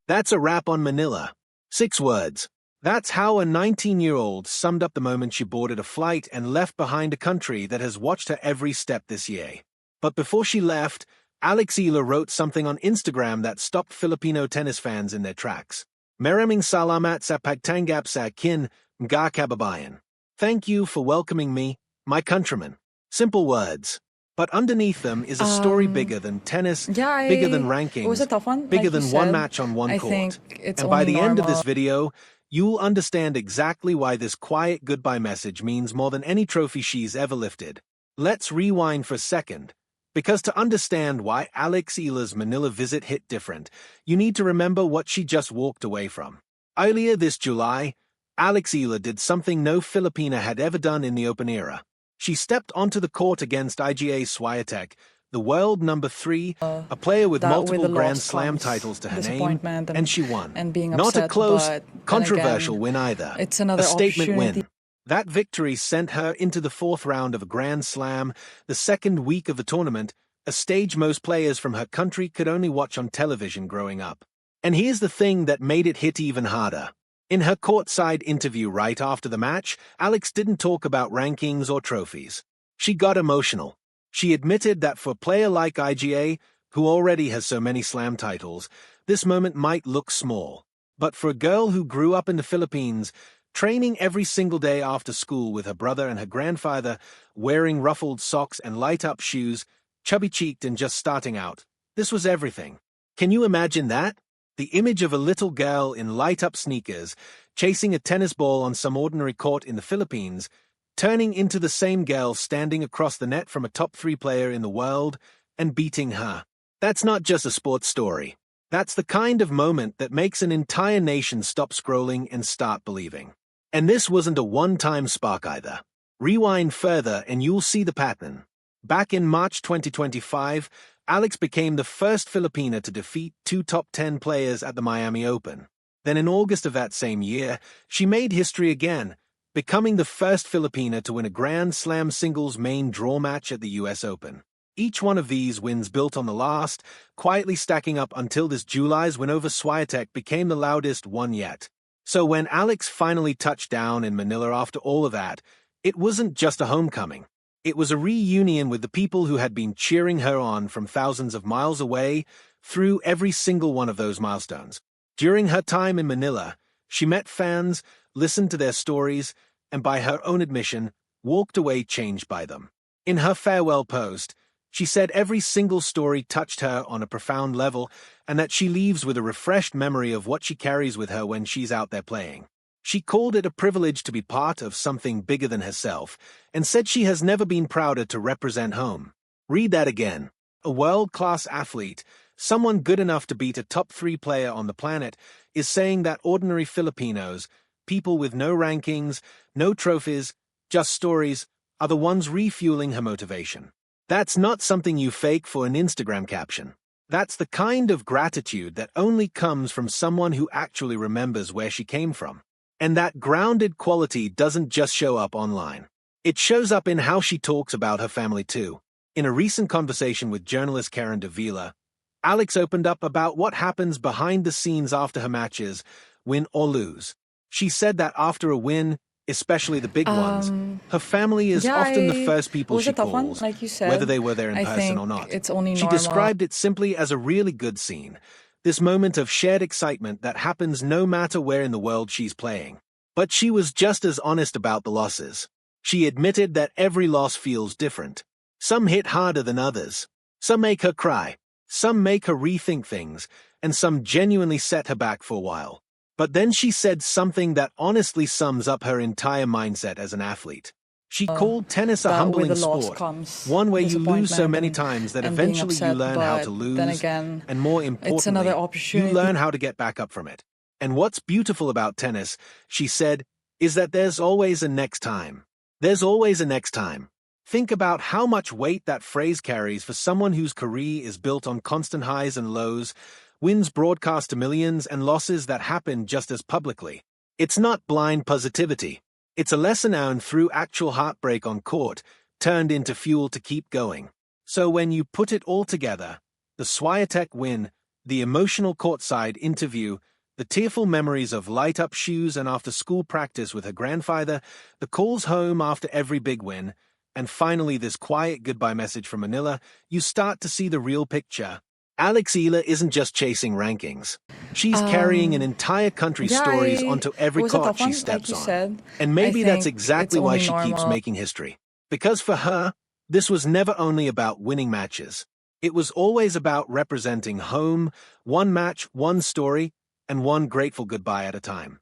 That's a wrap on Manila. 6 words. That's how a 19-year-old summed up the moment she boarded a flight and left behind a country that has watched her every step this year. But before she left, Alex Eala wrote something on Instagram that stopped Filipino tennis fans in their tracks. Maraming salamat sa pagtanggap sa akin, mga kababayan. Thank you for welcoming me, my countrymen. Simple words. But underneath them is a story bigger than tennis, bigger than rankings, it was a tough one, bigger like than you one said. match on one I court. think it's And by only the end of normal. this video, you'll understand exactly why this quiet goodbye message means more than any trophy she's ever lifted. Let's rewind for a second. Because to understand why Alex Eala's Manila visit hit different, you need to remember what she just walked away from. Earlier this July, Alex Eala did something no Filipina had ever done in the open era. She stepped onto the court against IGA Swiatek, the world number 3, a player with multiple Grand Slam titles to her name, and she won. And being Not upset, a close, but controversial again, win either. it's another A statement opportunity. win. That victory sent her into the 4th round of a Grand Slam, the second week of the tournament, a stage most players from her country could only watch on television growing up. And here's the thing that made it hit even harder. In her courtside interview right after the match, Alex didn't talk about rankings or trophies. She got emotional. She admitted that for a player like IGA, who already has so many slam titles, this moment might look small. But for a girl who grew up in the Philippines, training every single day after school with her brother and her grandfather, wearing ruffled socks and light-up shoes, chubby-cheeked and just starting out, this was everything. Can you imagine that? The image of a little girl in light-up sneakers, chasing a tennis ball on some ordinary court in the Philippines, turning into the same girl standing across the net from a top 3 player in the world and beating her. That's not just a sports story. That's the kind of moment that makes an entire nation stop scrolling and start believing. And this wasn't a one-time spark either. Rewind further and you'll see the pattern. Back in March 2025, Alex became the first Filipina to defeat 2 top 10 players at the Miami Open. Then in August of that same year, she made history again, becoming the first Filipina to win a Grand Slam singles main draw match at the US Open. Each one of these wins built on the last, quietly stacking up until this July's win over Swiatek became the loudest one yet. So when Alex finally touched down in Manila after all of that, it wasn't just a homecoming. It was a reunion with the people who had been cheering her on from thousands of miles away through every single one of those milestones. During her time in Manila, she met fans, listened to their stories, and by her own admission, walked away changed by them. In her farewell post, she said every single story touched her on a profound level and that she leaves with a refreshed memory of what she carries with her when she's out there playing. She called it a privilege to be part of something bigger than herself and said she has never been prouder to represent home. Read that again. A world-class athlete, someone good enough to beat a top 3 player on the planet, is saying that ordinary Filipinos, people with no rankings, no trophies, just stories, are the ones refueling her motivation. That's not something you fake for an Instagram caption. That's the kind of gratitude that only comes from someone who actually remembers where she came from. And that grounded quality doesn't just show up online. It shows up in how she talks about her family too. In a recent conversation with journalist Karen Davila, Alex opened up about what happens behind the scenes after her matches, win or lose. She said that after a win, especially the big ones, her family is often the first people she calls, like you said. whether they were there in person or not. She described it simply as a really good scene, this moment of shared excitement that happens no matter where in the world she's playing. But she was just as honest about the losses. She admitted that every loss feels different. Some hit harder than others. Some make her cry. Some make her rethink things, and some genuinely set her back for a while. But then she said something that honestly sums up her entire mindset as an athlete. She called tennis a humbling sport, one where you lose so many times that eventually you learn how to lose, and more importantly, you learn how to get back up from it. And what's beautiful about tennis, she said, is that there's always a next time. There's always a next time. Think about how much weight that phrase carries for someone whose career is built on constant highs and lows, wins broadcast to millions, and losses that happen just as publicly. It's not blind positivity. It's a lesson earned through actual heartbreak on court, turned into fuel to keep going. So when you put it all together, the Swiatek win, The emotional courtside interview, the tearful memories of light-up shoes and after-school practice with her grandfather, the calls home after every big win, and finally this quiet goodbye message from Manila, you start to see the real picture. Alex Eala isn't just chasing rankings. She's carrying an entire country's Yeah, stories onto every it was a court tough she one, steps like you on. said. And I maybe that's think exactly it's why only she keeps normal. making history. Because for her, this was never only about winning matches. It was always about representing home, one match, one story, and one grateful goodbye at a time.